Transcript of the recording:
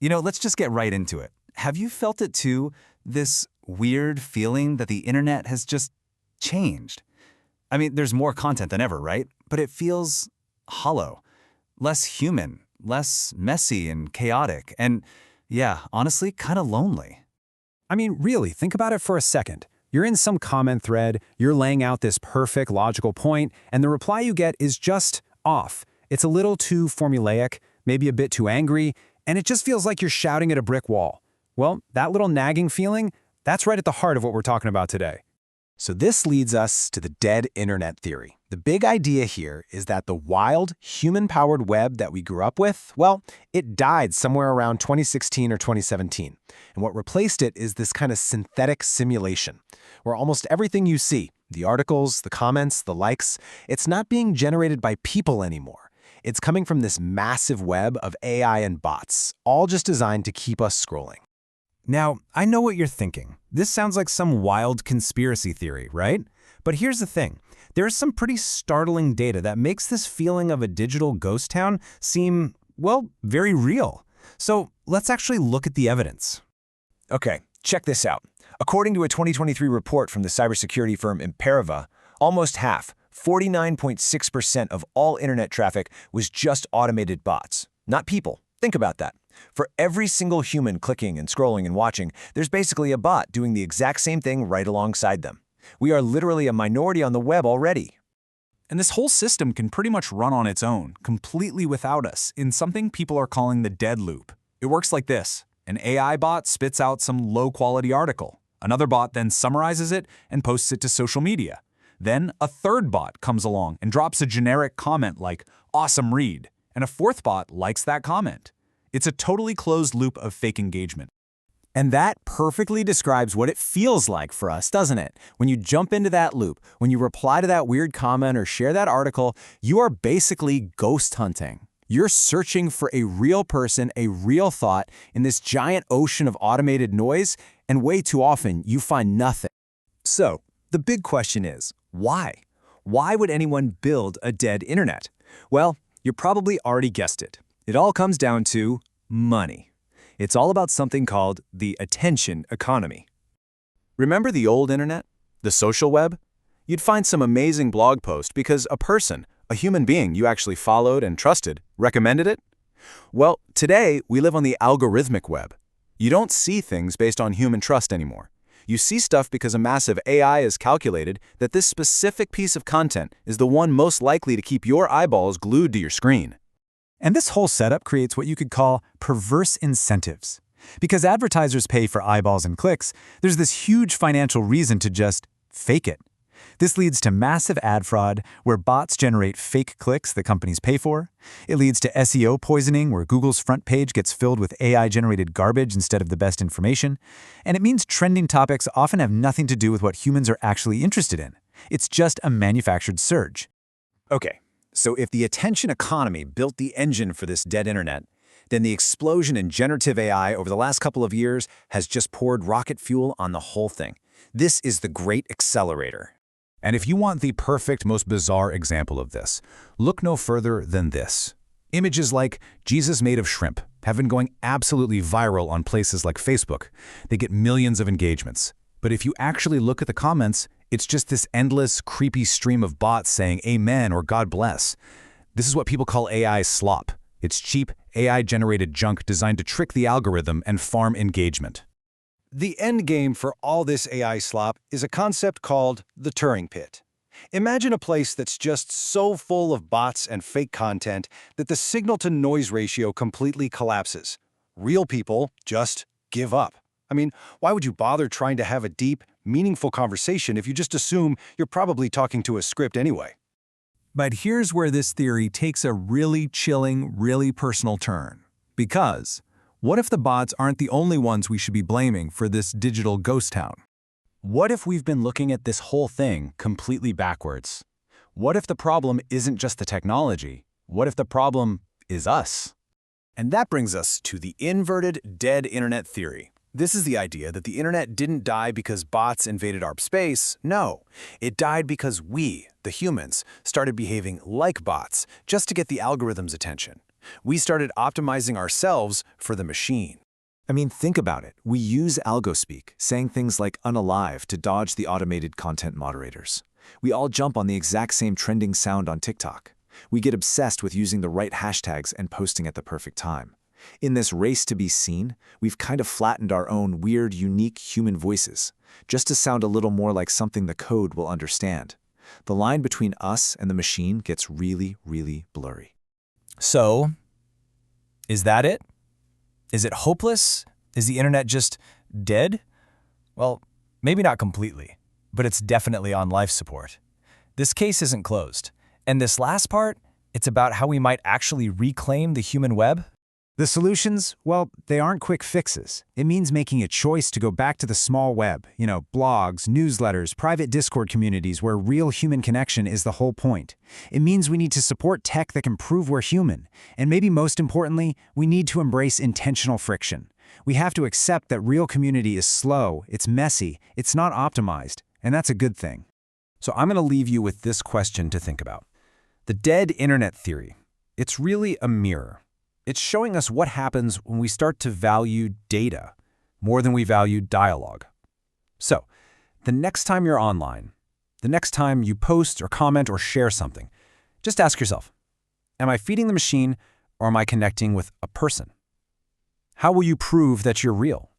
Let's just get right into it. Have you felt it too? This weird feeling that the internet has just changed. I mean, there's more content than ever, right? But it feels hollow, less human, less messy and chaotic, and yeah, honestly, kind of lonely. I mean, really, think about it for a second. You're in some comment thread, you're laying out this perfect logical point, and the reply you get is just off. It's a little too formulaic, maybe a bit too angry, and it just feels like you're shouting at a brick wall. Well, that little nagging feeling, that's right at the heart of what we're talking about today. So this leads us to the dead internet theory. The big idea here is that the wild, human-powered web that we grew up with, well, it died somewhere around 2016 or 2017. And what replaced it is this kind of synthetic simulation, where almost everything you see, the articles, the comments, the likes, it's not being generated by people anymore. It's coming from this massive web of AI and bots, all just designed to keep us scrolling. Now, I know what you're thinking. This sounds like some wild conspiracy theory, right? But here's the thing. There's some pretty startling data that makes this feeling of a digital ghost town seem, well, very real. So let's actually look at the evidence. Okay, check this out. According to a 2023 report from the cybersecurity firm Imperiva, almost half, 49.6% of all internet traffic was just automated bots, not people. Think about that. For every single human clicking and scrolling and watching, there's basically a bot doing the exact same thing right alongside them. We are literally a minority on the web already. And this whole system can pretty much run on its own, completely without us, in something people are calling the dead loop. It works like this. An AI bot spits out some low-quality article. Another bot then summarizes it and posts it to social media. Then a third bot comes along and drops a generic comment like, "Awesome read," and a fourth bot likes that comment. It's a totally closed loop of fake engagement. And that perfectly describes what it feels like for us, doesn't it? When you jump into that loop, when you reply to that weird comment or share that article, you are basically ghost hunting. You're searching for a real person, a real thought in this giant ocean of automated noise, and way too often you find nothing. So, the big question is, why? Why would anyone build a dead internet? Well, you probably already guessed it. It all comes down to money. It's all about something called the attention economy. Remember the old internet? The social web? You'd find some amazing blog post because a person, a human being you actually followed and trusted, recommended it? Well, today we live on the algorithmic web. You don't see things based on human trust anymore. You see stuff because a massive AI has calculated that this specific piece of content is the one most likely to keep your eyeballs glued to your screen. And this whole setup creates what you could call perverse incentives. Because advertisers pay for eyeballs and clicks, there's this huge financial reason to just fake it. This leads to massive ad fraud, where bots generate fake clicks that companies pay for. It leads to SEO poisoning, where Google's front page gets filled with AI-generated garbage instead of the best information. And it means trending topics often have nothing to do with what humans are actually interested in. It's just a manufactured surge. Okay. So if the attention economy built the engine for this dead internet, then the explosion in generative AI over the last couple of years has just poured rocket fuel on the whole thing. This is the great accelerator. And if you want the perfect, most bizarre example of this, look no further than this. Images like Jesus made of shrimp have been going absolutely viral on places like Facebook. They get millions of engagements. But if you actually look at the comments, it's just this endless, creepy stream of bots saying amen or God bless. This is what people call AI slop. It's cheap, AI-generated junk designed to trick the algorithm and farm engagement. The end game for all this AI slop is a concept called the Turing pit. Imagine a place that's just so full of bots and fake content that the signal-to-noise ratio completely collapses. Real people just give up. I mean, why would you bother trying to have a deep, meaningful conversation if you just assume you're probably talking to a script anyway? But here's where this theory takes a really chilling, really personal turn. Because what if the bots aren't the only ones we should be blaming for this digital ghost town? What if we've been looking at this whole thing completely backwards? What if the problem isn't just the technology? What if the problem is us? And that brings us to the inverted dead internet theory. This is the idea that the internet didn't die because bots invaded our space. No, it died because we, the humans, started behaving like bots just to get the algorithm's attention. We started optimizing ourselves for the machine. I mean, think about it. We use algospeak, saying things like unalive to dodge the automated content moderators. We all jump on the exact same trending sound on TikTok. We get obsessed with using the right hashtags and posting at the perfect time. In this race to be seen, we've kind of flattened our own weird, unique human voices, just to sound a little more like something the code will understand. The line between us and the machine gets really, really blurry. So, is that it? Is it hopeless? Is the internet just dead? Well, maybe not completely, but it's definitely on life support. This case isn't closed. And this last part, it's about how we might actually reclaim the human web. The solutions, well, they aren't quick fixes. It means making a choice to go back to the small web, blogs, newsletters, private Discord communities where real human connection is the whole point. It means we need to support tech that can prove we're human. And maybe most importantly, we need to embrace intentional friction. We have to accept that real community is slow, it's messy, it's not optimized, and that's a good thing. So I'm going to leave you with this question to think about. The dead internet theory, it's really a mirror. It's showing us what happens when we start to value data more than we value dialogue. So, the next time you're online, the next time you post or comment or share something, just ask yourself, am I feeding the machine or am I connecting with a person? How will you prove that you're real?